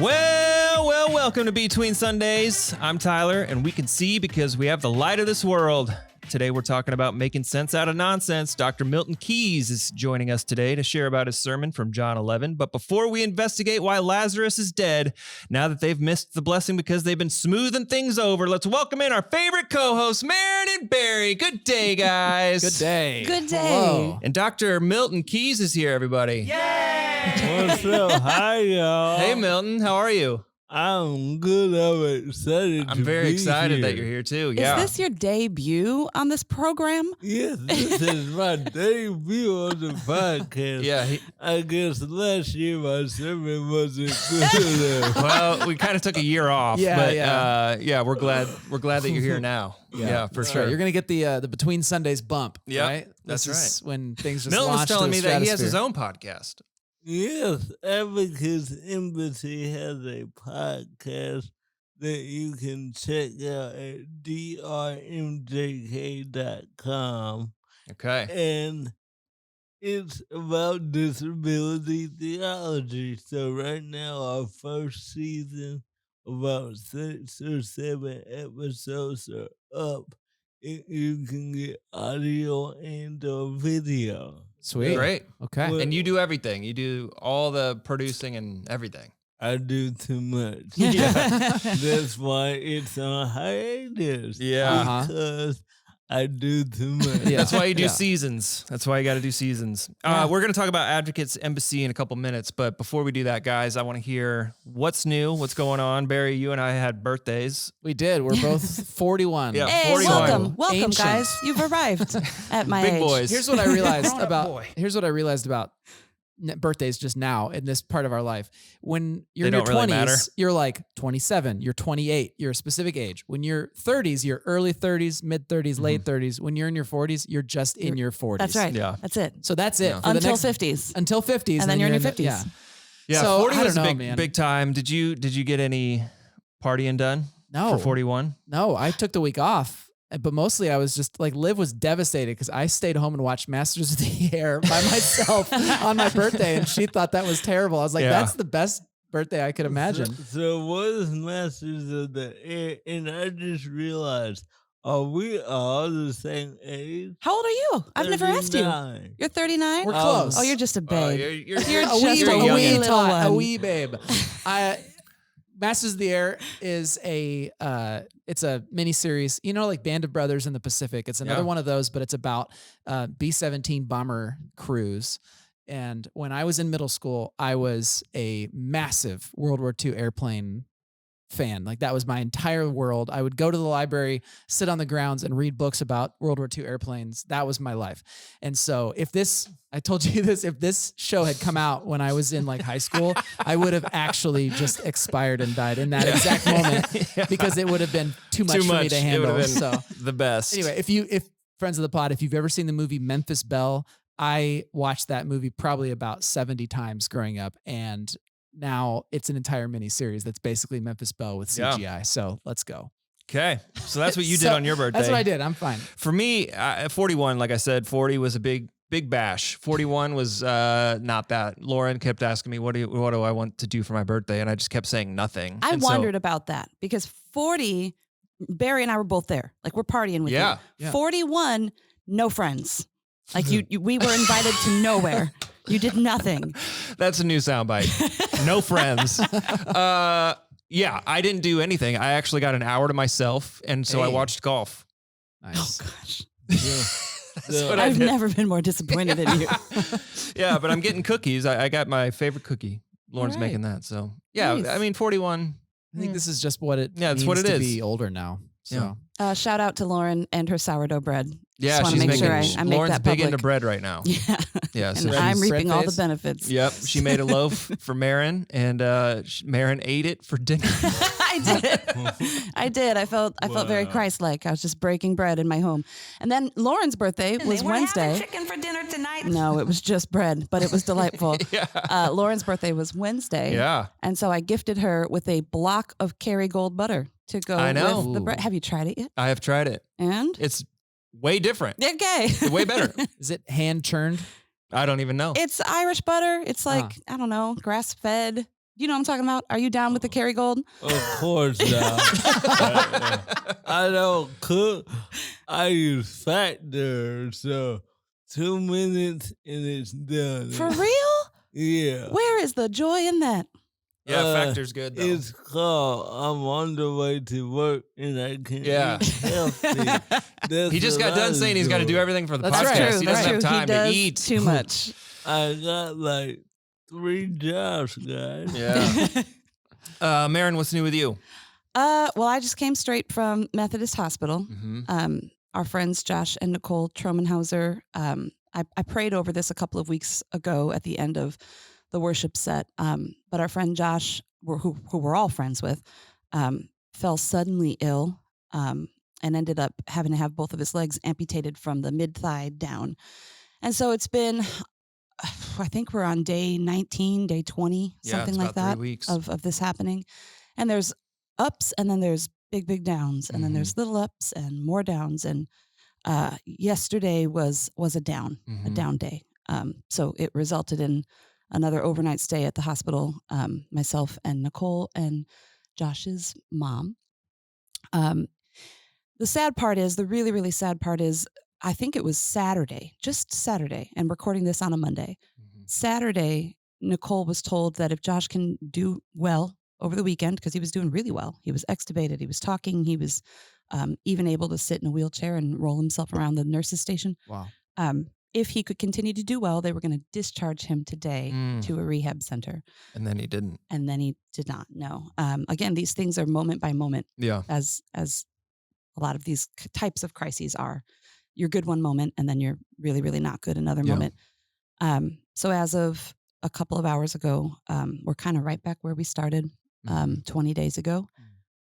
Welcome to Between Sundays. I'm Tyler, and we can see because we have the light of this world. Today, we're talking about making sense out of nonsense. Dr. Milton Keys is joining us today to share about his sermon from John 11. But before we investigate why Lazarus is dead, now that they've missed the blessing because they've been smoothing things over, let's welcome in our favorite co-hosts, Marin and Barry. Good day, guys. Good day. Good day. Hello. And Dr. Milton Keys is here, everybody. Yay! What's up? Hi, y'all. Hey, Milton. How are you? I'm good. I'm excited. I'm very excited here. that you're here, too. Is Yeah. this your debut on this program? Yes, this is my debut on the podcast. Yeah. I guess last year my sermon wasn't good enough. Well, we kind of took a year off, Yeah, but yeah. we're glad that you're here now. Yeah, for sure. You're gonna get the Between Sundays bump. Yep, Right. that's This is when things just Milton was launched telling to me the that he has his stratosphere. own podcast. Yes, Advocates Embassy has a podcast that you can check out at drmjk.com. Okay. And it's about disability theology. So right now, our first season, about 6 or 7 episodes are up. You can get audio and video. Sweet. Great. Okay. Well, And you do everything. You do all the producing and everything. I do too much. Yeah. That's why it's on hiatus. Yeah. Because I do too much. Yeah. That's why you do Yeah. seasons. That's why you got to do seasons. Yeah. We're going to talk about Advocates Embassy in a couple minutes. But before we do that, guys, I want to hear what's new, what's going on. Barry, you and I had birthdays. We did. We're both 41. Yeah. Hey, 41. welcome, Ancient. guys. You've arrived at my Big age. boys. Here's what I realized Grown-up about boy. birthdays just now in this part of our life. When you're They in your don't really 20s, matter. you're like 27, you're 28, you're a specific age. When you're 30s, you're early 30s, mid 30s, late 30s. When you're in your 40s, you're just in your 40s. That's right. Yeah. That's it. So that's it. Yeah. For the Until next- 50s. Until 50s. And then you're in your the- 50s. Yeah. Yeah. So, 40 I was don't a know, big, man. big time. Did you get any partying done No. for 41? No, I took the week off, but mostly I was just like, Liv was devastated because I stayed home and watched Masters of the Air by myself on my birthday, and she thought that was terrible. I was like, Yeah. that's the best birthday I could imagine. So what is Masters of the Air? And I just realized, are we all the same age? How old are you? I've never asked you. 39. You're 39? We're close. Oh, you're just a babe. You're You're a just wee, a a wee wee little tot, a one. wee babe. Masters of the Air is it's a miniseries, like Band of Brothers in the Pacific. It's another Yeah. one of those, but it's about B-17 bomber crews. And when I was in middle school, I was a massive World War II airplane fan. Like that was my entire world. I would go to the library, sit on the grounds and read books about World War II airplanes. That was my life. And so I told you this, if this show had come out when I was in like high school, I would have actually just expired and died in that exact moment because it would have been too much for me to It handle. would have been So the best. anyway, if friends of the pod, if you've ever seen the movie Memphis Belle, I watched that movie probably about 70 times growing up, and now it's an entire mini series that's basically Memphis Belle with Yeah. CGI. So let's go. Okay. So that's what you did So, on your birthday. That's what I did. I'm fine. For me, at 41, like I said, 40 was a big bash. 41 was not that. Lauren kept asking me, what do I want to do for my birthday? And I just kept saying nothing. I And so- wondered about that because 40, Barry and I were both there. Like we're partying with Yeah. you. Yeah. 41, no friends. Like we were invited to nowhere. You did nothing. That's a new soundbite. No friends. Yeah, I didn't do anything. I actually got an hour to myself, and so I Hey. watched golf. Nice. Oh gosh. That's So- what I I've did. never been more disappointed in you. Yeah, but I'm getting cookies. I got my favorite cookie. Lauren's All right. making that. So yeah, Nice. I mean 41. I think this is just what it Yeah, it's means what it to is. be older now. So Shout out to Lauren and her sourdough bread. Yeah, Just wanna she's make sure making. I make Lauren's that big public. into bread right now. Yeah. Yeah, so And she's- I'm bread reaping all the face? benefits. Yep, she made a loaf for Marin, and Marin ate it for dinner. I did. I did. I felt very Wow. Christ-like. I was just breaking bread in my home. And then Lauren's birthday was Wednesday. Chicken for dinner tonight. No, it was just bread, but it was delightful. Yeah. Lauren's birthday was Wednesday. Yeah. And so I gifted her with a block of Kerrygold butter to go I know. with the Ooh. bread. Have you tried it yet? I have tried it. And? It's way different. Okay. Way better. is it hand churned? I don't even know. It's Irish butter. It's like, I don't know, grass-fed. You know what I'm talking about? Are you down with the Kerrygold? Of course not. I don't cook. I use factor, so 2 minutes and it's done. For real? Yeah. Where is the joy in that? Yeah, factor's good though. It's called I'm on the way to work and I can't Yeah. eat healthy. He just got done saying he's got to do everything for the That's podcast. true, He that's doesn't have time he to does eat. too much. I got like 3 jobs, guys. Yeah. Marin, what's new with you? Well, I just came straight from Methodist Hospital. Mm-hmm. Our friends Josh and Nicole Tromenhauser. I prayed over this a couple of weeks ago at the end of the worship set. But our friend Josh, who we're all friends with, fell suddenly ill and ended up having to have both of his legs amputated from the mid-thigh down. And so it's been, I think we're on day 19, day 20, something like that, 3 weeks. of this happening. And there's ups and then there's big downs. And then there's little ups and more downs. And yesterday was a down day. So it resulted in another overnight stay at the hospital, myself and Nicole and Josh's mom. The sad part is, the really, really sad part is, I think it was Saturday, just Saturday, and recording this on a Monday. Saturday, Nicole was told that if Josh can do well over the weekend, because he was doing really well, he was extubated, he was talking, he was even able to sit in a wheelchair and roll himself around the nurse's station. Wow. If he could continue to do well, they were going to discharge him today to a rehab center. And then he didn't. And then he did not. No. Again, these things are moment by moment. Yeah. As a lot of these types of crises are. You're good one moment, and then you're really, really not good another moment. So as of a couple of hours ago, we're kind of right back where we started 20 days ago.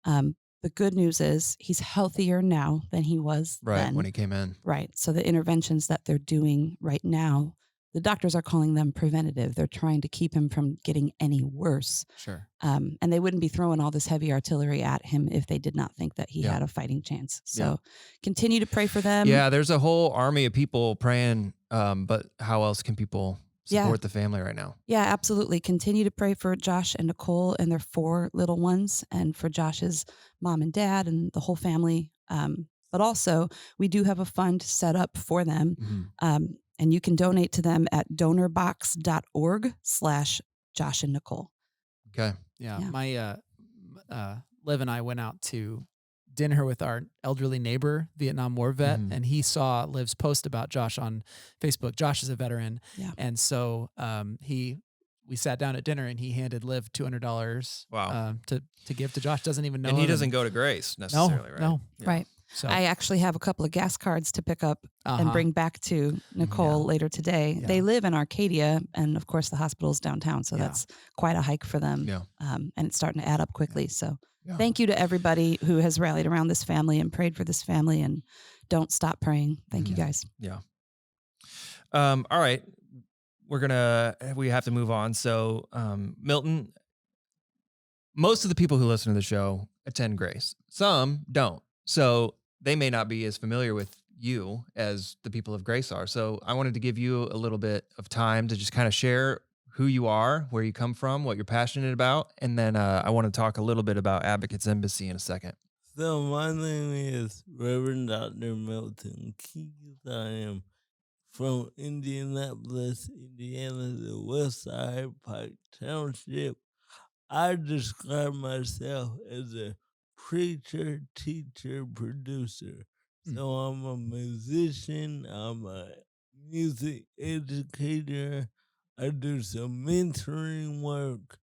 The good news is he's healthier now than he was then. When he came in. Right. So the interventions that they're doing right now, the doctors are calling them preventative. They're trying to keep him from getting any worse. Sure. And they wouldn't be throwing all this heavy artillery at him if they did not think that he had a fighting chance. So continue to pray for them. Yeah, there's a whole army of people praying, but how else can people support the family right now? Yeah, absolutely. Continue to pray for Josh and Nicole and their 4 little ones, and for Josh's mom and dad and the whole family. But also, we do have a fund set up for them. And you can donate to them at donorbox.org/Josh and Nicole. Okay. Yeah. My Liv and I went out to dinner with our elderly neighbor, Vietnam War vet, and he saw Liv's post about Josh on Facebook. Josh is a veteran. Yeah. And so we sat down at dinner and he handed Liv $200 to give to Josh. Doesn't even know And he him. doesn't go to Grace necessarily, right? No. Yeah. Right. So I actually have a couple of gas cards to pick up and bring back to Nicole later today. Yeah. They live in Arcadia, and of course the hospital's downtown, so that's quite a hike for them. Yeah. And it's starting to add up quickly. So thank you to everybody who has rallied around this family and prayed for this family, and don't stop praying. Thank you guys. Yeah. All right. We have to move on. So, Milton, most of the people who listen to the show attend Grace. Some don't. So they may not be as familiar with you as the people of Grace are. So I wanted to give you a little bit of time to just kind of share who you are, where you come from, what you're passionate about. And then I want to talk a little bit about Advocates Embassy in a second. So my name is Reverend Dr. Milton Keys. I am from Indianapolis, Indiana, the West Side, Pike Township. I describe myself as a preacher, teacher, producer. So I'm a musician, I'm a music educator, I do some mentoring work,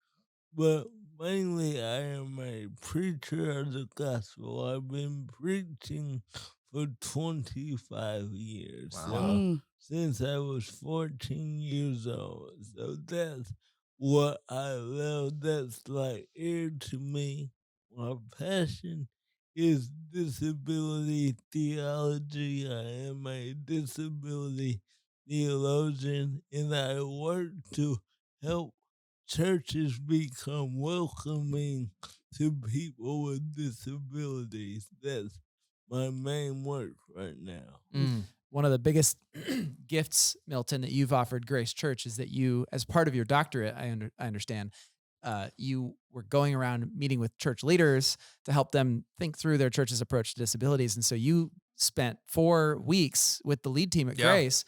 but mainly I am a preacher of the gospel. I've been preaching for 25 years. Wow. So since I was 14 years old. So that's what I love. That's like air to me. My passion is disability theology. I am a disability theologian, and I work to help churches become welcoming to people with disabilities. That's my main work right now. One of the biggest gifts, Milton, that you've offered Grace Church is that you, as part of your doctorate, I understand, you were going around meeting with church leaders to help them think through their church's approach to disabilities. And so you spent 4 weeks with the lead team at Grace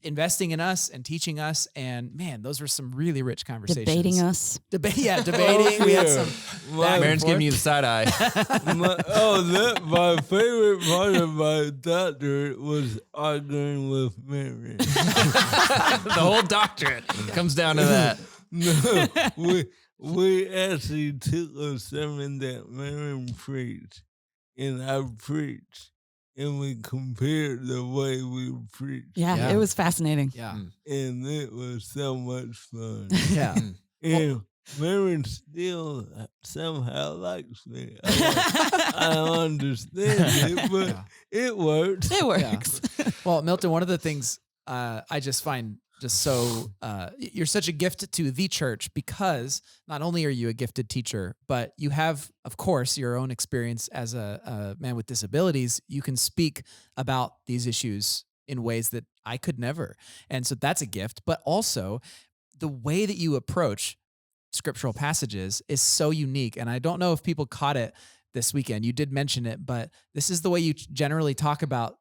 investing in us and teaching us. And man, those were some really rich conversations. Debating us. Debating. Oh, We had yeah. some. My- Marin's giving you the side eye. my favorite part of my doctorate was arguing with Mary. The whole doctorate comes down to that. No, we actually took a sermon that Mary preached, and I preached, and we compared the way we preached. Yeah, it was fascinating. Yeah. And it was so much fun. Yeah. And Mary still somehow likes me. I don't understand it, but it works. It works. Well, Milton, one of the things I just find just so you're such a gift to the church because not only are you a gifted teacher, but you have, of course, your own experience as a man with disabilities. You can speak about these issues in ways that I could never. And so that's a gift. But also the way that you approach scriptural passages is so unique. And I don't know if people caught it this weekend. You did mention it, but this is the way you generally talk about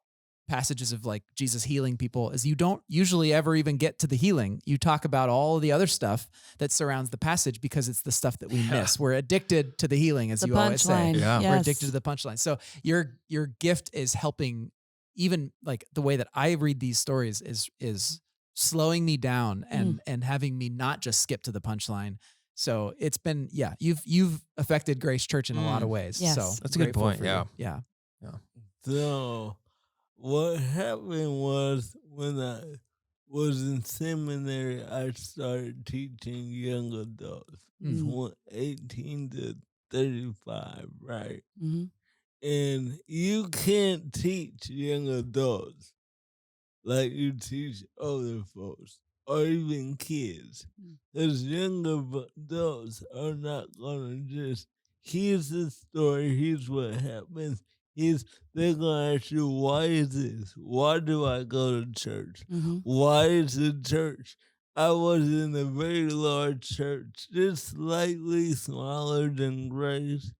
passages of like Jesus healing people is you don't usually ever even get to the healing. You talk about all the other stuff that surrounds the passage because it's the stuff that we miss. We're addicted to the healing, as The you always say. punchline. Yeah. Yes. We're addicted to the punchline. So your gift is helping, even like the way that I read these stories is slowing me down and having me not just skip to the punchline. So it's been, you've affected Grace Church in a lot of ways. Yes. So That's a good grateful point. for you. Yeah. Yeah. So what happened was when I was in seminary, I started teaching young adults, Mm. 18 to 35, right? Mm-hmm. And you can't teach young adults like you teach older folks or even kids. Because younger adults are not going to just, here's the story, here's what happens. They're going to ask you, why is this? Why do I go to church? Mm-hmm. Why is the church? I was in a very large church, just slightly smaller than Grace,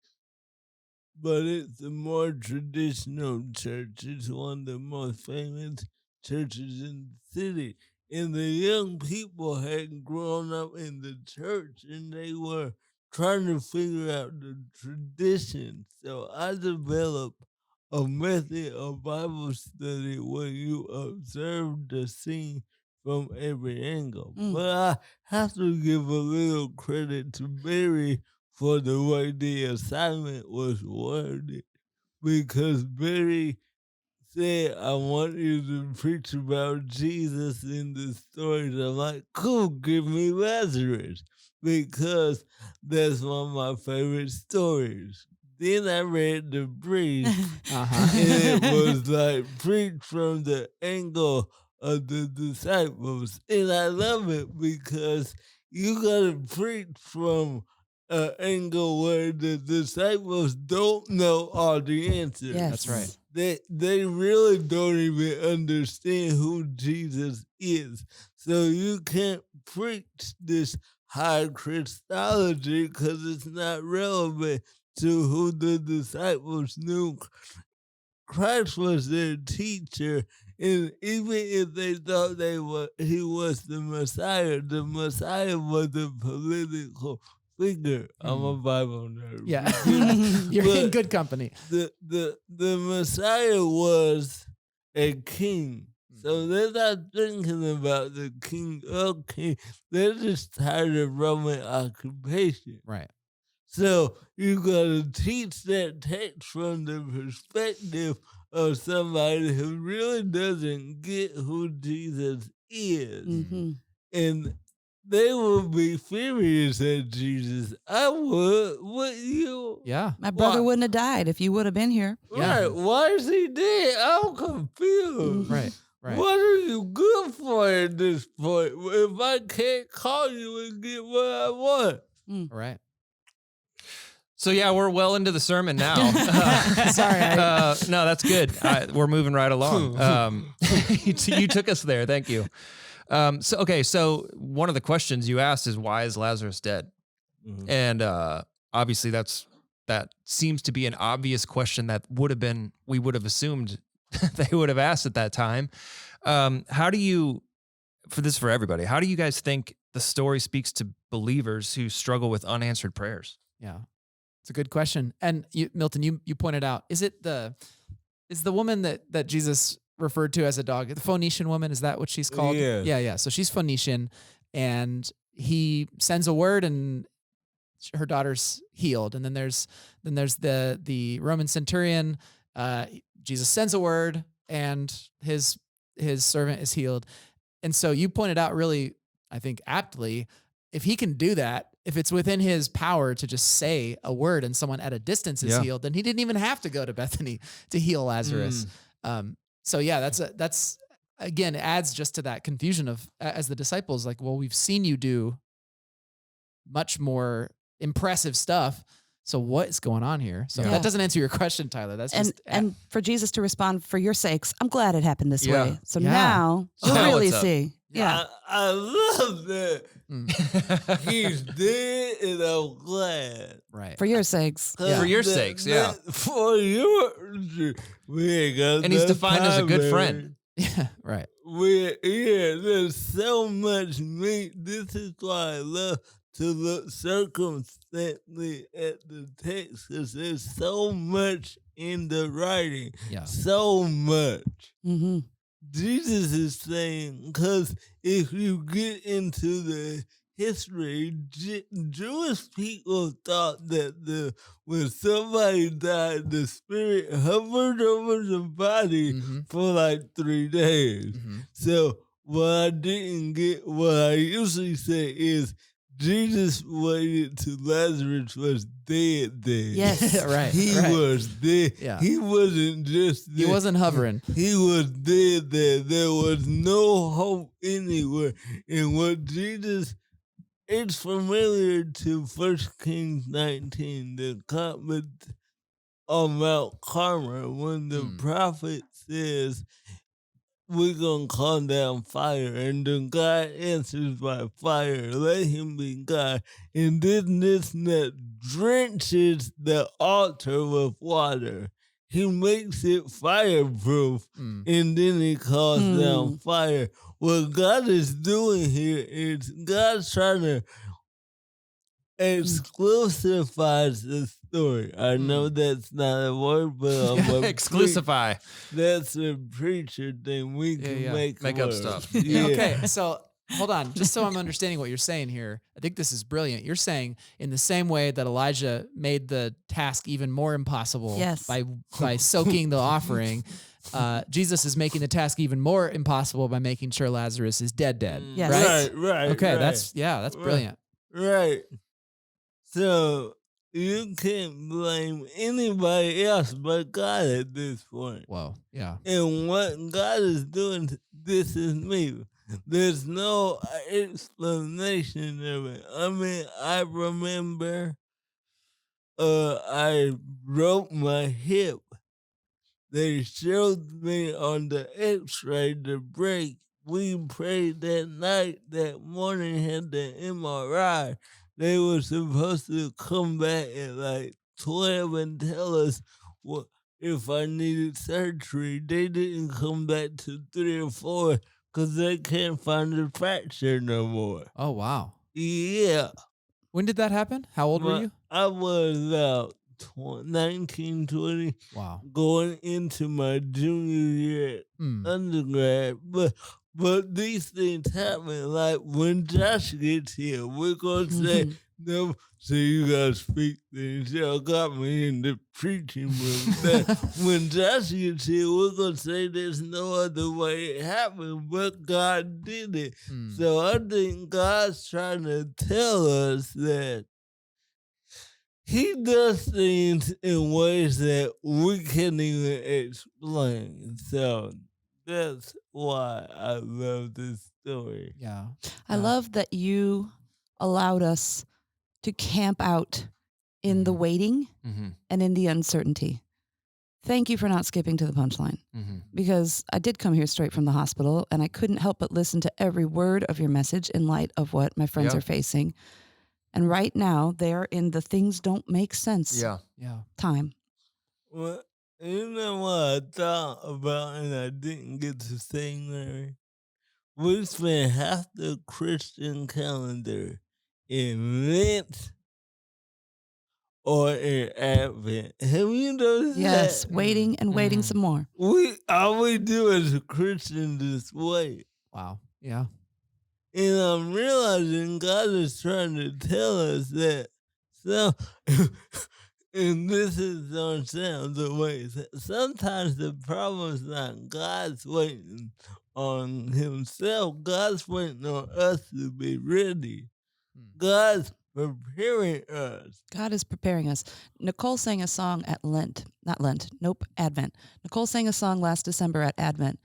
but it's a more traditional church. It's one of the most famous churches in the city. And the young people had grown up in the church and they were trying to figure out the tradition. So I developed a method of Bible study where you observe the scene from every angle. But I have to give a little credit to Barry for the way the assignment was worded, because Barry said, I want you to preach about Jesus in the stories. I'm like, cool, give me Lazarus, because that's one of my favorite stories. Then I read the brief, and it was like, preach from the angle of the disciples. And I love it because you got to preach from an angle where the disciples don't know all the answers. Yes. That's right. They really don't even understand who Jesus is. So you can't preach this high Christology because it's not relevant to who the disciples knew. Christ was their teacher, and even if they thought he was the Messiah was a political figure. I'm a Bible nerd. Yeah. You're in good company. The Messiah was a king. So they're not thinking about the king of kings. They're just tired of Roman occupation. Right. So you gotta teach that text from the perspective of somebody who really doesn't get who Jesus is. Mm-hmm. And they will be furious at Jesus. I would. Would you? Yeah. My brother Why? wouldn't have died if you would have been here. Yeah. Right. Why is he dead? I'm confused. Right. Right. What are you good for at this point? If I can't call you and get what I want. Right. So yeah, we're well into the sermon now. Sorry. No, that's good. We're moving right along. You took us there. Thank you. So one of the questions you asked is, why is Lazarus dead? Mhm. And obviously that seems to be an obvious question that we would have assumed they would have asked at that time. How do you, for everybody, how do you guys think the story speaks to believers who struggle with unanswered prayers? Yeah. It's a good question. And Milton, you pointed out, is the woman that Jesus referred to as a dog, the Phoenician woman, is that what she's called? Yes. Yeah. So she's Phoenician, and he sends a word and her daughter's healed. And then there's the Roman centurion, Jesus sends a word and his servant is healed. And so you pointed out really, I think aptly, if he can do that, if it's within his power to just say a word and someone at a distance is healed, then he didn't even have to go to Bethany to heal Lazarus. So yeah, that's again, adds just to that confusion of, as the disciples, like, well, we've seen you do much more impressive stuff. So what is going on here? So that doesn't answer your question, Tyler. That's just and for Jesus to respond, for your sakes, I'm glad it happened this way. So Yeah. now you'll Now really what's up? see. Yeah. I love that. He's dead and I'm glad. right. For your sakes. For your sakes, yeah. For your, we ain't got And he's no defined as a time, good man. friend. Yeah, right. There's so much meat. This is why I love to look circumspectly at the text, because there's so much in the writing. Yeah. So much. Mm-hmm. Jesus is saying, because if you get into the history, Jewish people thought that when somebody died, the spirit hovered over the body for like 3 days. So what I usually say is, Jesus waited till Lazarus was dead. Yes. Right. He was dead. Yeah. He wasn't just dead. He wasn't hovering. He was dead there. There was no hope anywhere. And what Jesus, it's familiar to 1 Kings 19, the comment on Mount Carmel, when the prophet says, we're going to call down fire. And then God answers by fire. Let him be God. And then this net drenches the altar with water. He makes it fireproof. And then he calls down fire. What God is doing here is God's trying to exclusify the story. I know that's not a word, but I'm a Exclusify. That's a preacher thing. We can make up words. stuff. Yeah. Okay, so hold on. Just so I'm understanding what you're saying here, I think this is brilliant. You're saying in the same way that Elijah made the task even more impossible by soaking the offering, Jesus is making the task even more impossible by making sure Lazarus is dead. Yes. Right? Right. Okay, right. that's brilliant. Right. So you can't blame anybody else but God at this point. Whoa, yeah. And what God is doing, this is me. There's no explanation of it. I mean, I remember I broke my hip. They showed me on the x-ray the break. We prayed that night. That morning had the MRI. They were supposed to come back at like 12 and tell us what if I needed surgery. They didn't come back to 3 or 4 because they can't find the fracture no more. Oh, wow. Yeah. When did that happen? How old were you? I was about 19, 20. Wow. Going into my junior year undergrad. But these things happen. Like when Josh gets here, we're going to say, no, so you guys speak things. Y'all got me in the preaching room. When Josh gets here, we're going to say there's no other way it happened, but God did it. So I think God's trying to tell us that He does things in ways that we can't even explain. So that's why I love this story. Yeah. I love that you allowed us to camp out in the waiting and in the uncertainty. Thank you for not skipping to the punchline, because I did come here straight from the hospital and I couldn't help but listen to every word of your message in light of what my friends are facing. And right now, they're in the things don't make sense Yeah. time. Well, you know what I thought about and I didn't get to say, Larry? We spent half the Christian calendar in Lent or in Advent. Have you noticed Yes, that? waiting and waiting Mhm. some more. All we do as a Christian is wait. Wow. Yeah. And I'm realizing God is trying to tell us that so and this is gonna sound the way sometimes the problem is not God's waiting on himself, God's waiting on us to be ready. God's preparing us. God is preparing us. Nicole sang a song at Advent. Nicole sang a song last December at Advent.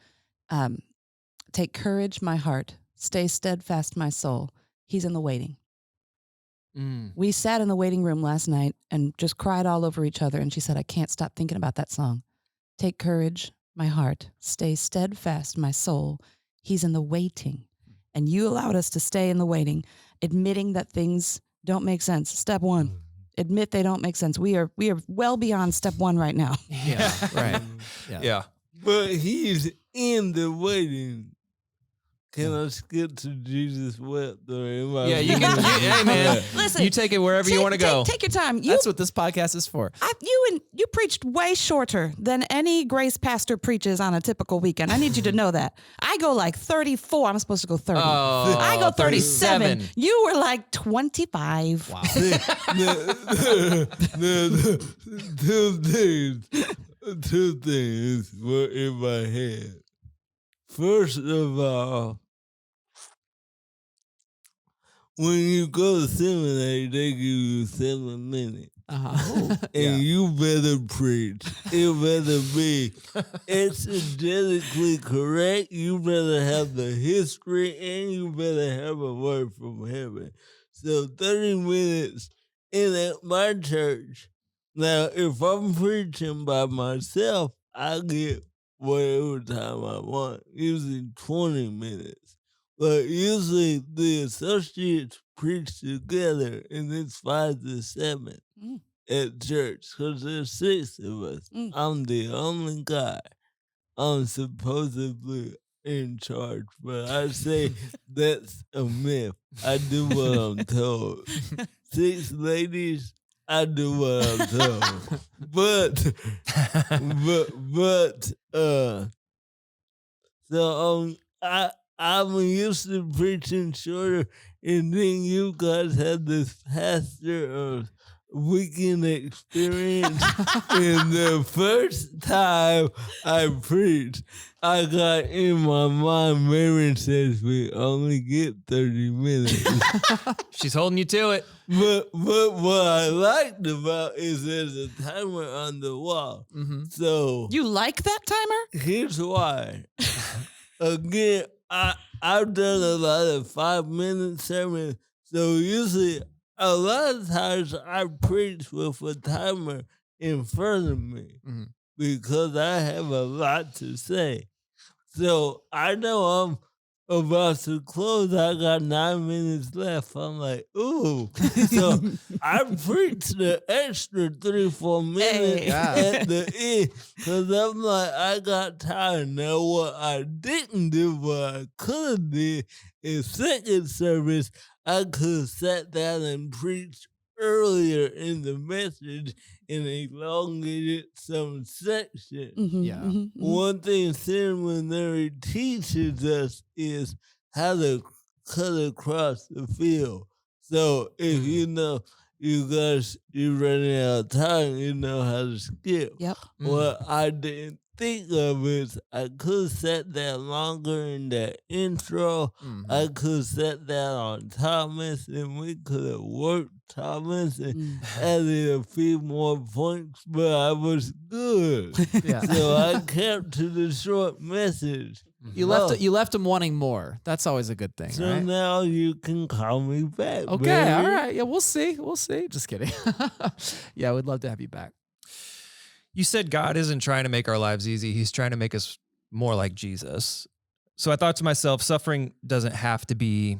Take courage, my heart. Stay steadfast, my soul. He's in the waiting. Mm. We sat in the waiting room last night and just cried all over each other. And she said, I can't stop thinking about that song. Take courage, my heart. Stay steadfast, my soul. He's in the waiting. And you allowed us to stay in the waiting, admitting that things don't make sense. Step one, admit they don't make sense. We are well beyond step one right now. Yeah. Right. Yeah. But he's in the waiting. Can I skip to Jesus wept? Or am I Yeah, you can. Hey, man. Listen, You take it wherever you want to go. Take your time. That's what this podcast is for. You preached way shorter than any grace pastor preaches on a typical weekend. I need you to know that. I go like 34. I'm supposed to go 30. Oh, I go 37. 37. You were like 25. Wow. Two things were in my head. First of all, when you go to seminary, they give you 7 minutes. Uh-huh. And you better preach. It better be exegetically correct. You better have the history and you better have a word from heaven. So 30 minutes in at my church. Now, if I'm preaching by myself, I get whatever time I want, usually 20 minutes. But usually the associates preach together and it's 5 to 7 at church because there's 6 of us. I'm the only guy. I'm supposedly in charge, but I say that's a myth. I do what I'm told. 6 ladies, I do what I'm told. So I'm used to preaching shorter, and then you guys had this pastor of weekend experience. And the first time I preached, I got in my mind, Mary says we only get 30 minutes. She's holding you to it. But what I liked about is there's a timer on the wall. Mm-hmm. So You like that timer? here's why. Again, I've done a lot of 5-minute sermons. So usually a lot of times I preach with a timer in front of me because I have a lot to say. So I know I'm about to close. I got 9 minutes left. I'm like, ooh. So I preached the extra 3-4 minutes at the end because I'm like, I got tired. Now what I didn't do, what I could have did in second service, I could have sat down and preached earlier in the message and elongated some section. One thing seminary teaches us is how to cut across the field. So if you know you're running out of time, you know how to skip. Yep. What I didn't think of is I could have sat down longer in that intro. I could have sat down on Thomas and we could have worked Thomas and added a few more points, but I was good. So I kept to the short message. You left him wanting more. That's always a good thing, So right? now you can call me back. Okay, baby. all right. Yeah, we'll see. Just kidding. Yeah, we'd love to have you back. You said God isn't trying to make our lives easy. He's trying to make us more like Jesus. So I thought to myself, suffering doesn't have to be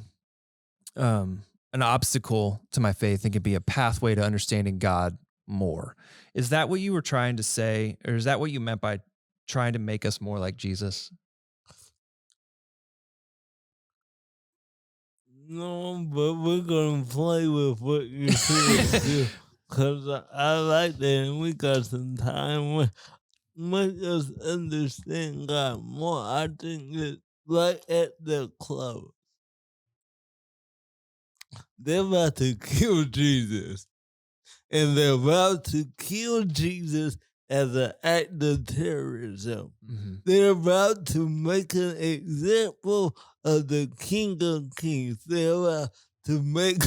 an obstacle to my faith and can be a pathway to understanding God more. Is that what you were trying to say? Or is that what you meant by trying to make us more like Jesus? No, but we're gonna play with what you said too, cause I like that, and we got some time. Make us understand God more. I think that right at the close, they're about to kill Jesus, and they're about to kill Jesus as an act of terrorism. Mm-hmm. They're about to make an example of the King of Kings. They're about to make.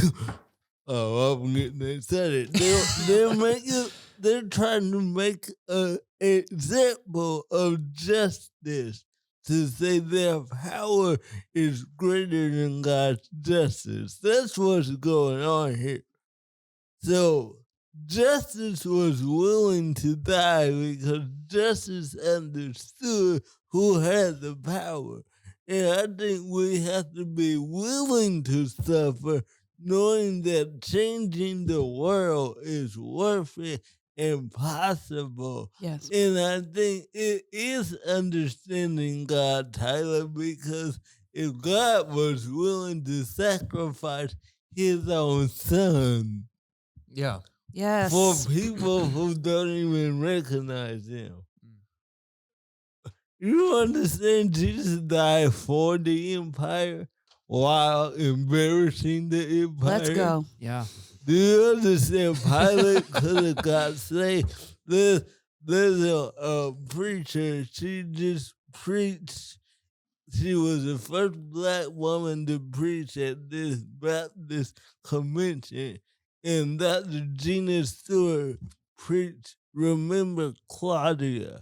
Oh, I'm getting excited. They're trying to make an example of justice to say their power is greater than God's justice. That's what's going on here. So justice was willing to die because justice understood who had the power. And I think we have to be willing to suffer, knowing that changing the world is worth it and possible. Yes. And I think it is understanding God, Tyler, because if God was willing to sacrifice his own son Yeah. Yes. for people who don't even recognize him, you understand Jesus died for the empire while embarrassing the empire? Let's go. Yeah. Do you understand? Pilate could have got saved. There's a preacher, she just preached. She was the first black woman to preach at this Baptist convention. And Dr. Gina Stewart preached, Remember Claudia.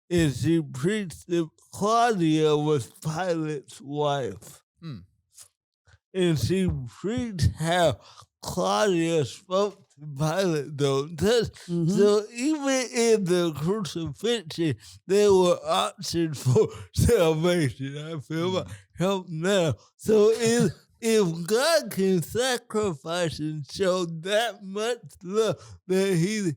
And she preached that Claudia was Pilate's wife. And she preached how Claudia spoke to Pilate, don't touch. So even in the crucifixion, there were options for salvation. I feel my help now. So if God can sacrifice and show that much love that he's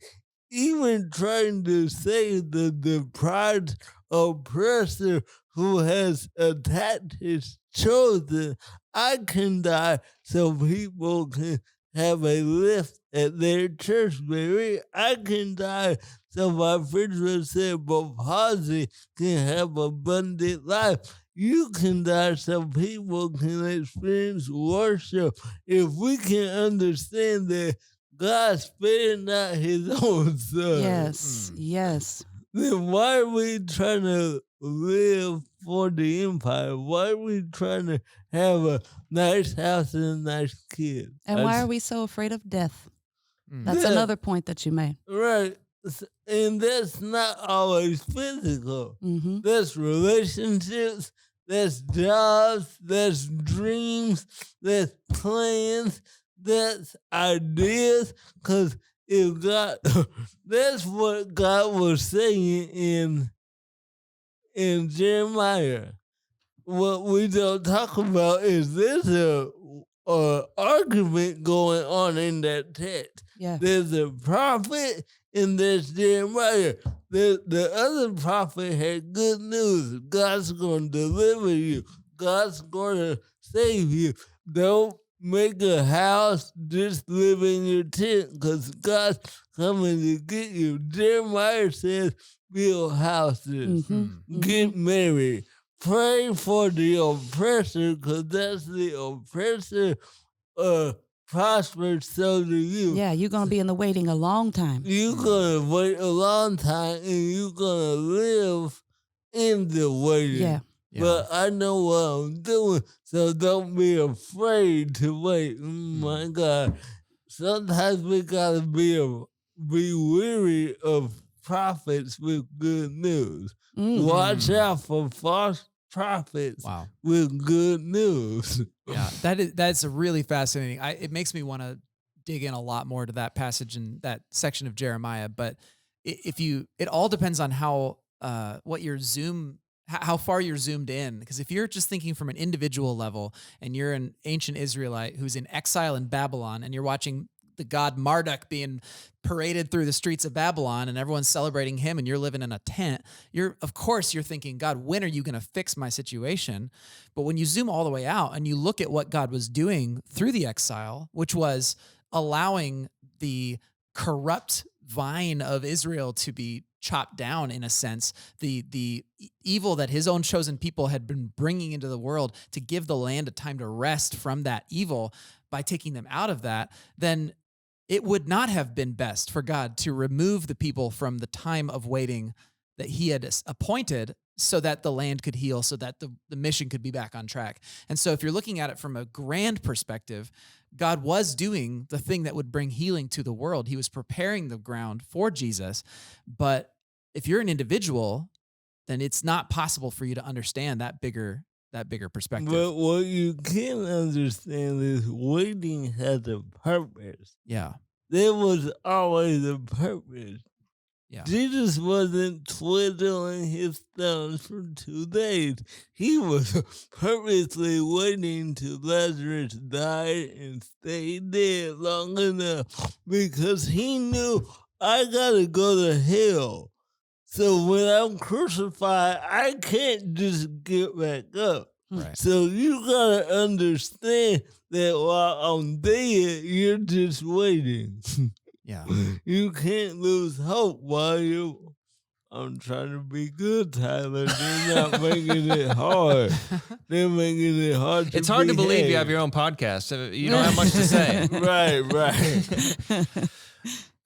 even trying to save the deprived oppressor who has attacked his children, I can die so people can have a lift at their church, Mary. I can die so my friends will say Palsy can have abundant life. You can die so people can experience worship. If we can understand that God spared not his own son. Yes. Yes. Then why are we trying to live for the empire? Why are we trying to have a nice house and a nice kid? And why are we so afraid of death? That's Yeah. another point that you made. Right. And that's not always physical. Mm-hmm. That's relationships, that's jobs, that's dreams, that's plans, that's ideas. Because if God, that's what God was saying in Jeremiah. What we don't talk about is there's a argument going on in that text. Yeah. There's a prophet and there's Jeremiah. The other prophet had good news. God's going to deliver you. God's going to save you. Don't make a house, just live in your tent because God's coming to get you. Jeremiah says, build houses, get married, pray for the oppressor because that's the oppressor prospers so do you. Yeah, you're going to be in the waiting a long time. You're going to wait a long time and you're going to live in the waiting. Yeah. But I know what I'm doing, so don't be afraid to wait. Oh my God. Sometimes we gotta be weary of prophets with good news. Watch out for false prophets with good news. Yeah, that's a really fascinating. It makes me want to dig in a lot more to that passage and that section of Jeremiah. But it all depends on how what your Zoom how far you're zoomed in. Because if you're just thinking from an individual level and you're an ancient Israelite who's in exile in Babylon and you're watching the god Marduk being paraded through the streets of Babylon and everyone's celebrating him and you're living in a tent, of course you're thinking, God, when are you going to fix my situation? But when you zoom all the way out and you look at what God was doing through the exile, which was allowing the corrupt vine of Israel to be chopped down, in a sense, the evil that his own chosen people had been bringing into the world, to give the land a time to rest from that evil by taking them out of that, then it would not have been best for God to remove the people from the time of waiting that he had appointed so that the land could heal, so that the mission could be back on track. And so if you're looking at it from a grand perspective, God was doing the thing that would bring healing to the world. He was preparing the ground for Jesus. But if you're an individual, then it's not possible for you to understand that bigger perspective. But what you can understand is waiting has a purpose. Yeah. There was always a purpose. Yeah. Jesus wasn't twiddling his thumbs for 2 days. He was purposely waiting till Lazarus died and stayed dead long enough because he knew, I gotta go to hell. So when I'm crucified, I can't just get back up. Right. So you gotta understand that while I'm dead, you're just waiting. Yeah. You can't lose hope while I'm trying to be good, Tyler. They're not making it hard. They're making it hard. It's hard to believe you have your own podcast. You don't have much to say. Right.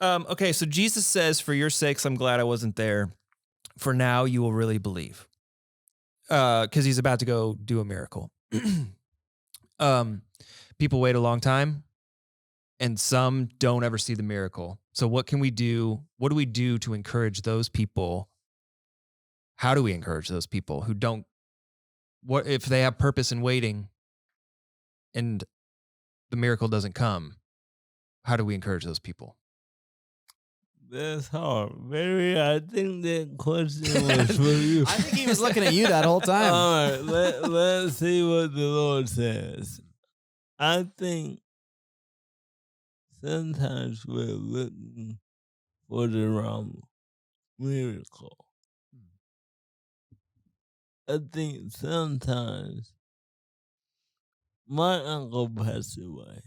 Okay, so Jesus says, for your sakes, I'm glad I wasn't there. For now, you will really believe. Because he's about to go do a miracle. People wait a long time, and some don't ever see the miracle. So what can we do? What do we do to encourage those people? How do we encourage those people who don't? What if they have purpose in waiting and the miracle doesn't come? How do we encourage those people? That's hard. Mary, I think that question was for you. I think he was looking at you that whole time. All right, let's see what the Lord says. I think sometimes we're looking for the wrong miracle. I think sometimes my uncle passed away.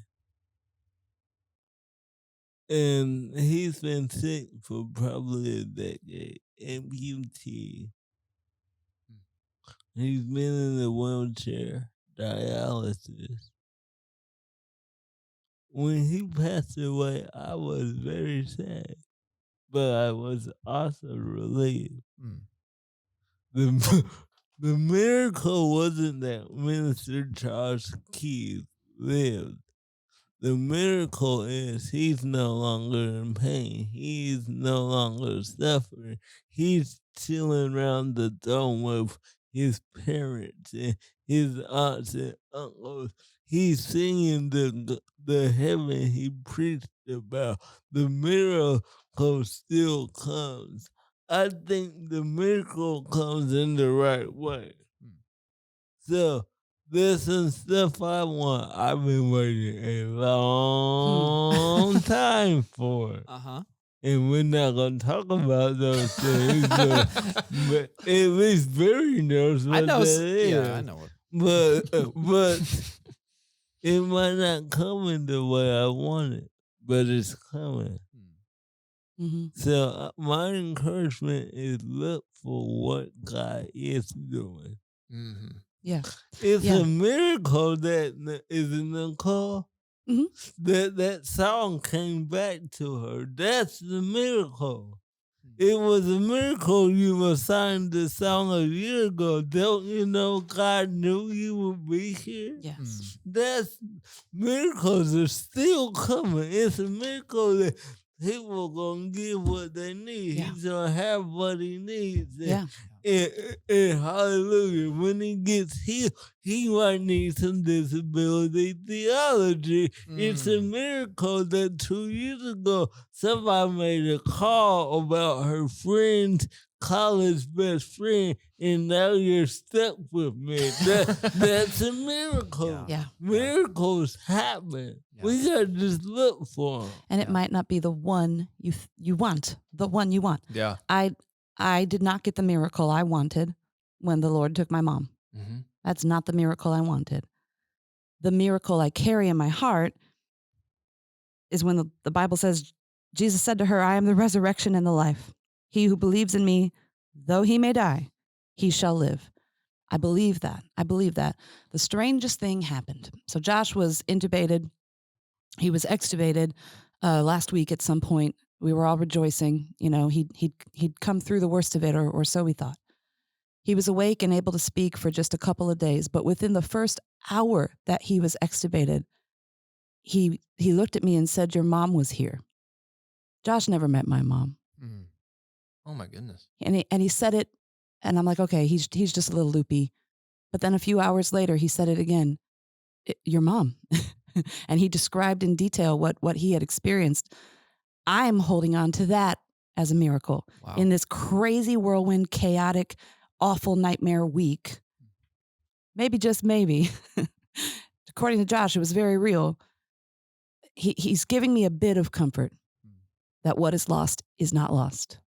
And he's been sick for probably a decade. amputee. He's been in a wheelchair, dialysis. When he passed away, I was very sad, but I was also relieved. The miracle wasn't that Minister Charles Keys lived. The miracle is he's no longer in pain. He's no longer suffering. He's chilling around the throne with his parents and his aunts and uncles. He's singing the heaven he preached about. The miracle still comes. I think the miracle comes in the right way. So there's some stuff I want. I've been waiting a long time for. And we're not going to talk about those things. But at least Barry knows what that is. Yeah, I know it. But it might not come in the way I want it, but it's coming. So my encouragement is look for what God is doing. Yeah. It's a miracle that is in Nicole. That song came back to her. That's the miracle. It was a miracle you assigned the song a year ago. Don't you know God knew you would be here? Yes. That's miracles are still coming. It's a miracle that people gonna get what they need. Yeah. He's gonna have what he needs. And hallelujah, when he gets healed, he might need some disability theology. It's a miracle that 2 years ago, somebody made a call about her friend's college best friend, and now you're stuck with me. That's a miracle. Yeah. Miracles happen. Yeah. We gotta just look for them. And it might not be the one you want, the one you want. Yeah. I did not get the miracle I wanted when the Lord took my mom. Mm-hmm. That's not the miracle I wanted. The miracle I carry in my heart is when the Bible says, Jesus said to her, I am the resurrection and the life. He who believes in me, though he may die, he shall live. I believe that. I believe that. The strangest thing happened. So Josh was intubated. He was extubated last week at some point. We were all rejoicing. You know, he'd come through the worst of it, or so we thought. He was awake and able to speak for just a couple of days, but within the first hour that he was extubated, he looked at me and said, your mom was here. Josh never met my mom. Mm. Oh my goodness. And he said it, and I'm like, okay, he's just a little loopy. But then a few hours later, he said it again, your mom. And he described in detail what he had experienced. I'm holding on to that as a miracle. Wow. In this crazy whirlwind, chaotic, awful nightmare week. Maybe, just maybe, according to Josh, it was very real. He's giving me a bit of comfort that what is lost is not lost.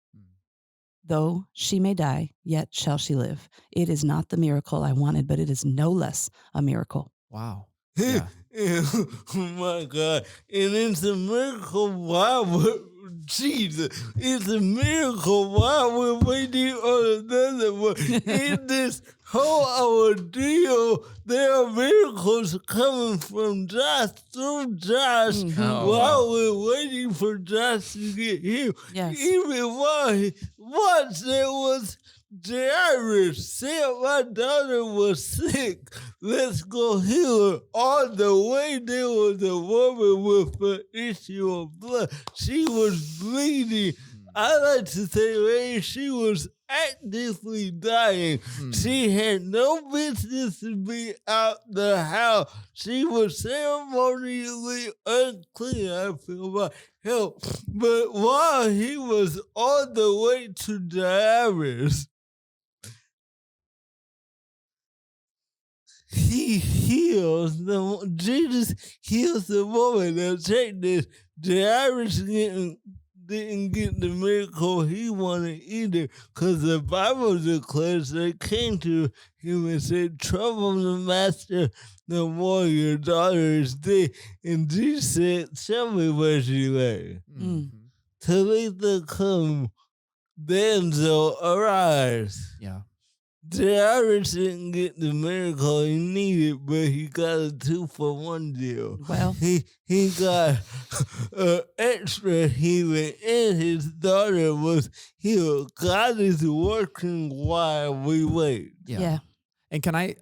Though she may die, yet shall she live. It is not the miracle I wanted, but it is no less a miracle. Wow. Yeah. Oh my God. And it's a miracle why Jesus. It's a miracle why we're waiting on another one. In this whole ordeal, there are miracles coming from Josh, through Josh, Oh, while wow. we're waiting for Josh to get healed. Yes. Even while once there was Jairus said my daughter was sick. Let's go heal her. On the way, there was a woman with an issue of blood. She was bleeding. I like to say, man, she was actively dying. She had no business to be out the house. She was ceremonially unclean. I feel my health. But while he was on the way to Jairus, Jesus heals the woman. Now check this. Jairus didn't get the miracle he wanted either, because the Bible declares they came to him and said, trouble the master, no more your daughter is dead. And Jesus said, tell me where she lay. Talitha cum, damsel, arise. Yeah. Jairus didn't get the miracle he needed, but he got a 2-for-1 deal. Well, He got extra healing, and his daughter was healed. God is working while we wait. yeah. And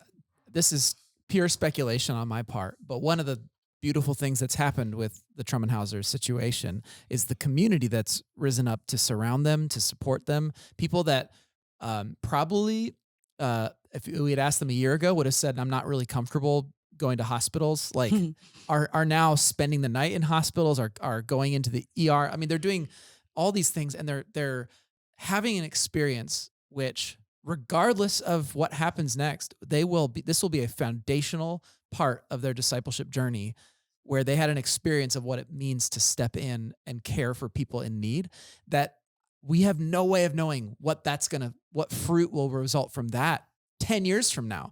this is pure speculation on my part, but one of the beautiful things that's happened with the Trummenhauser situation is the community that's risen up to surround them, to support them. People that probably, if we had asked them a year ago, would have said, I'm not really comfortable going to hospitals, like are now spending the night in hospitals, are going into the ER. I mean, they're doing all these things, and they're having an experience which, regardless of what happens next, this will be a foundational part of their discipleship journey, where they had an experience of what it means to step in and care for people in need, that we have no way of knowing what fruit will result from that 10 years from now,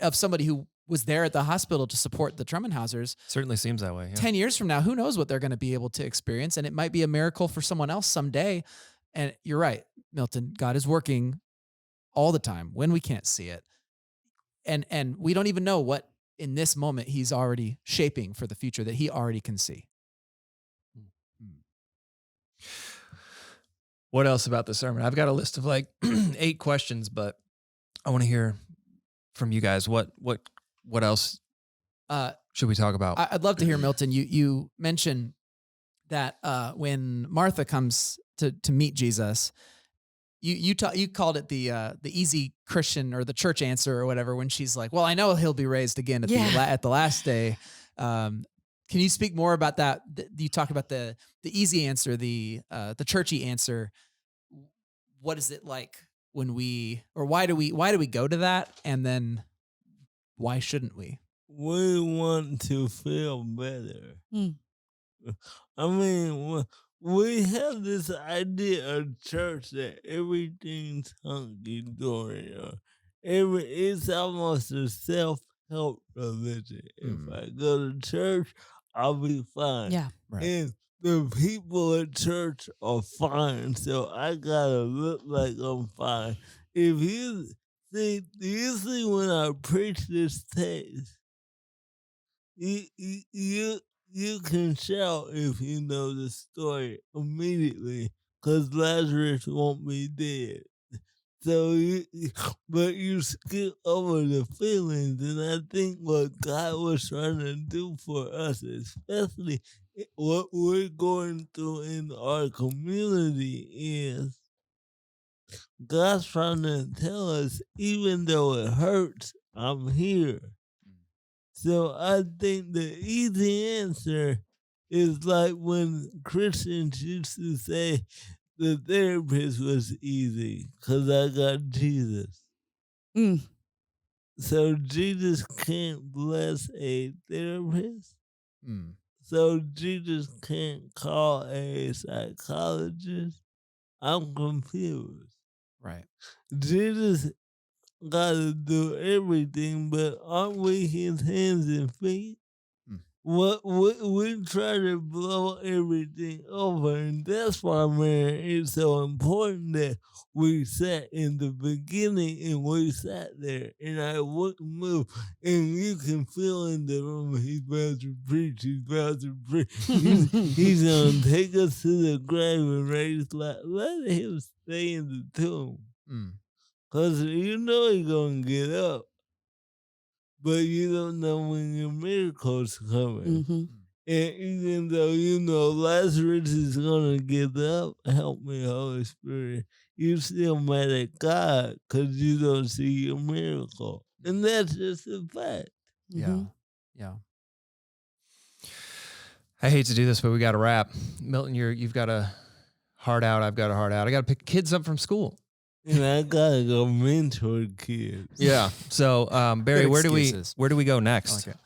of somebody who was there at the hospital to support the Trummenhausers. Certainly seems that way. Yeah. 10 years from now, who knows what they're going to be able to experience. And it might be a miracle for someone else someday. And you're right, Milton, God is working all the time when we can't see it. And we don't even know what in this moment he's already shaping for the future that he already can see. What else about the sermon? I've got a list of like 8 questions, but I want to hear from you guys. What else should we talk about? I'd love to hear, Milton. You mentioned that when Martha comes to meet Jesus, you called it the easy Christian or the church answer or whatever, when she's like, "Well, I know he'll be raised again at the last day." Can you speak more about that? You talked about the easy answer, the churchy answer. what is it like when why do we go to that? And then why shouldn't we? We want to feel better. Mm. I mean, we have this idea of church that everything's hunky dory. It's almost a self-help religion. If I go to church, I'll be fine. Yeah. Right. And the people at church are fine, so I gotta look like I'm fine. If you see, do you see when I preach this text? You can shout if you know the story immediately, cause Lazarus won't be dead. So but you skip over the feelings, and I think what God was trying to do for us, especially what we're going through in our community, is God's trying to tell us, even though it hurts, I'm here. So I think the easy answer is like when Christians used to say the therapist was easy because I got Jesus. Mm. So Jesus can't bless a therapist. Mm. So Jesus can't call a psychologist. I'm confused. Right. Jesus got to do everything, but aren't we his hands and feet? What we try to blow everything over, and that's why, man, it's so important that we sat in the beginning and we sat there, and I wouldn't move, and you can feel in the room he's about to preach, he's gonna take us to the grave and raise life. Let him stay in the tomb, cause you know he's gonna get up. But you don't know when your miracle's coming. Mm-hmm. And even though you know Lazarus is going to get up, help me, Holy Spirit, you still mad at God because you don't see your miracle. And that's just a fact. Yeah. Yeah. I hate to do this, but we got to wrap. Milton, you've got a heart out. I've got a heart out. I got to pick kids up from school. And I gotta go mentor kids. Yeah. So, Barry, Good where do excuses. we go next? Okay.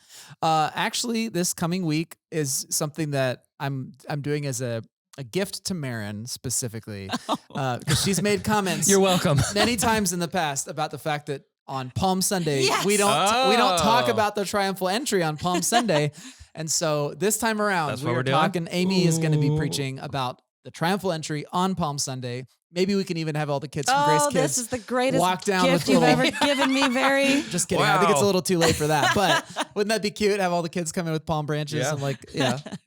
Actually, this coming week is something that I'm doing as a gift to Marin specifically, because she's made comments. You're welcome. Many times in the past about the fact that on Palm Sunday Yes! we don't talk Oh. about the triumphal entry on Palm Sunday, and so this time around That's we what are we're doing? talking. Amy is going to be Ooh. preaching about the triumphal entry on Palm Sunday. Maybe we can even have all the kids from Grace Oh, Kids this is the greatest walk down gift with you've little- ever given me, Barry. Just kidding. I think it's a Wow. little too late for that. But wouldn't that be cute? Have all the kids come in with palm branches Yeah. and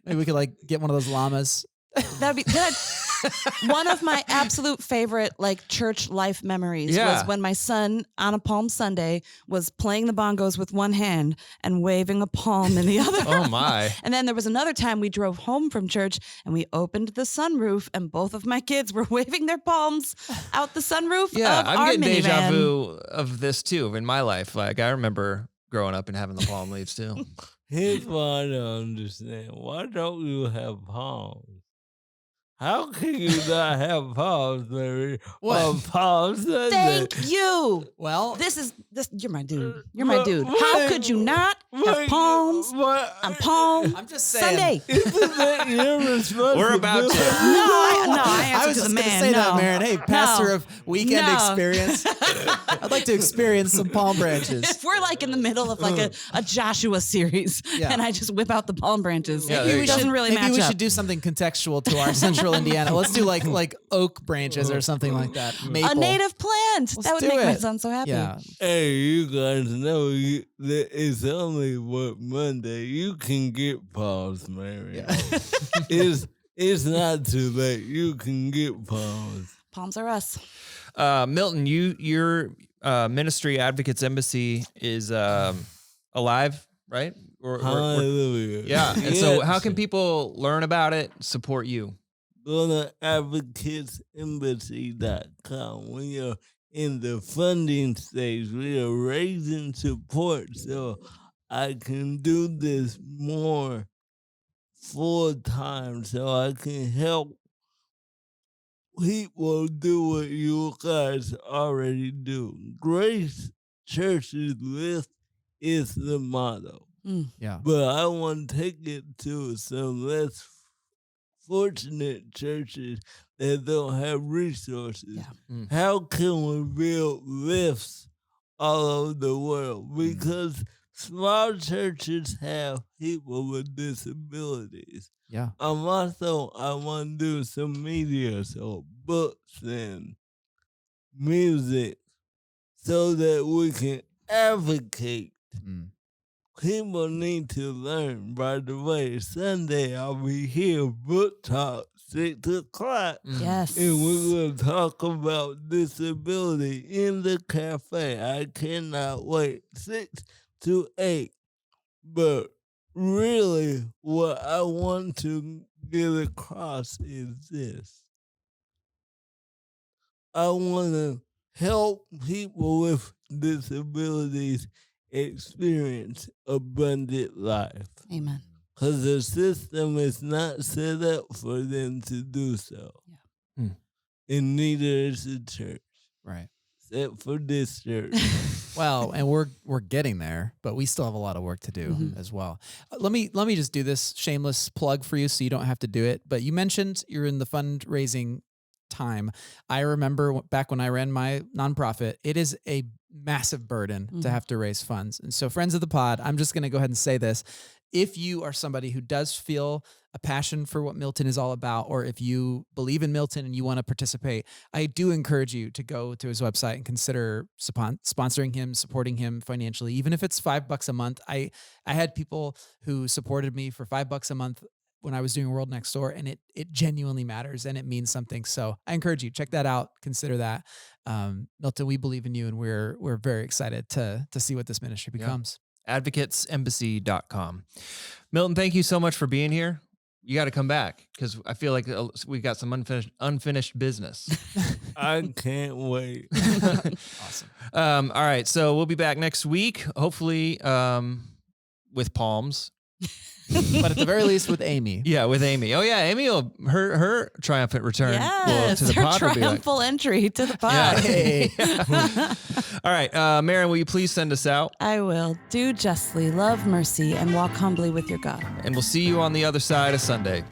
maybe we could get one of those llamas. That'd be good. One of my absolute favorite church life memories Yeah. was when my son on a Palm Sunday was playing the bongos with one hand and waving a palm in the other. Oh my. And then there was another time we drove home from church and we opened the sunroof and both of my kids were waving their palms out the sunroof Yeah, of I'm our getting deja minivan. vu of this too in my life. Like I remember growing up and having the palm leaves too. Here's what I don't understand. Why don't you have palms? How can you not have palms, Larry? What? On Palm Sunday? Thank you. Well, This. You're my dude. You're my dude. How could you not have palms on Palm I'm just saying. Sunday? Isn't that your responsibility? We're about to. I answer I was to just the going to man. say no. that, Marin. Hey, pastor No. of weekend No. experience. I'd like to experience some palm branches. If we're in the middle of a Joshua series, Yeah. and I just whip out the palm branches, Yeah, there it you doesn't go. really Maybe match we up. should do something contextual to our central Indiana. Let's do like oak branches or something like that. Maple. a native plant. Let's that would do make my it. son so happy. Yeah. Hey, you guys know that it's only Monday. You can get palms, Mary. Yeah. It's not too late. You can get palms. Palms are us. Milton, your ministry, Advocates Embassy, is alive, right? Or- Hallelujah. yeah. And so, Yes. how can people learn about it, support you? Go to advocatesembassy.com. We are in the funding stage. We are raising support so I can do this more full time, so I can help people do what you guys already do. Grace Church's list is the motto. Yeah. But I want to take it to some less fortunate churches that don't have resources. Yeah. How can we build lifts all over the world? Because small churches have people with disabilities. Yeah. I want to do some media, so books and music, so that we can advocate. People need to learn. By the way, Sunday I'll be here, book talk, 6 o'clock. Yes. And we're going to talk about disability in the cafe. I cannot wait. 6 to 8. But really, what I want to get across is this. I want to help people with disabilities experience abundant life. Amen. Because the system is not set up for them to do so. Yeah. And neither is the church. Right. Except for this church. Well, and we're getting there, but we still have a lot of work to do as well. Let me just do this shameless plug for you, so you don't have to do it. But you mentioned you're in the fundraising time. I remember back when I ran my nonprofit, it is a massive burden to have to raise funds. And so, friends of the pod, I'm just going to go ahead and say this. If you are somebody who does feel a passion for what Milton is all about, or if you believe in Milton and you want to participate, I do encourage you to go to his website and consider sponsoring him, supporting him financially, even if it's $5 a month. I had people who supported me for $5 a month when I was doing World Next Door, and it genuinely matters and it means something. So I encourage you, check that out, consider that. Milton, we believe in you, and we're very excited to see what this ministry becomes. advocatesembassy.com. Milton, thank you so much for being here. You got to come back, because I feel like we got some unfinished business. I can't wait. Awesome. All right, so we'll be back next week, hopefully with palms. But at the very least, with Amy. Yeah, with Amy. Oh yeah, Amy will her triumphant return to the her pod will be like, triumphal entry to the pod. Yeah. All right, Maren, will you please send us out? I will. Do justly, love mercy, and walk humbly with your God. And we'll see you on the other side of Sunday.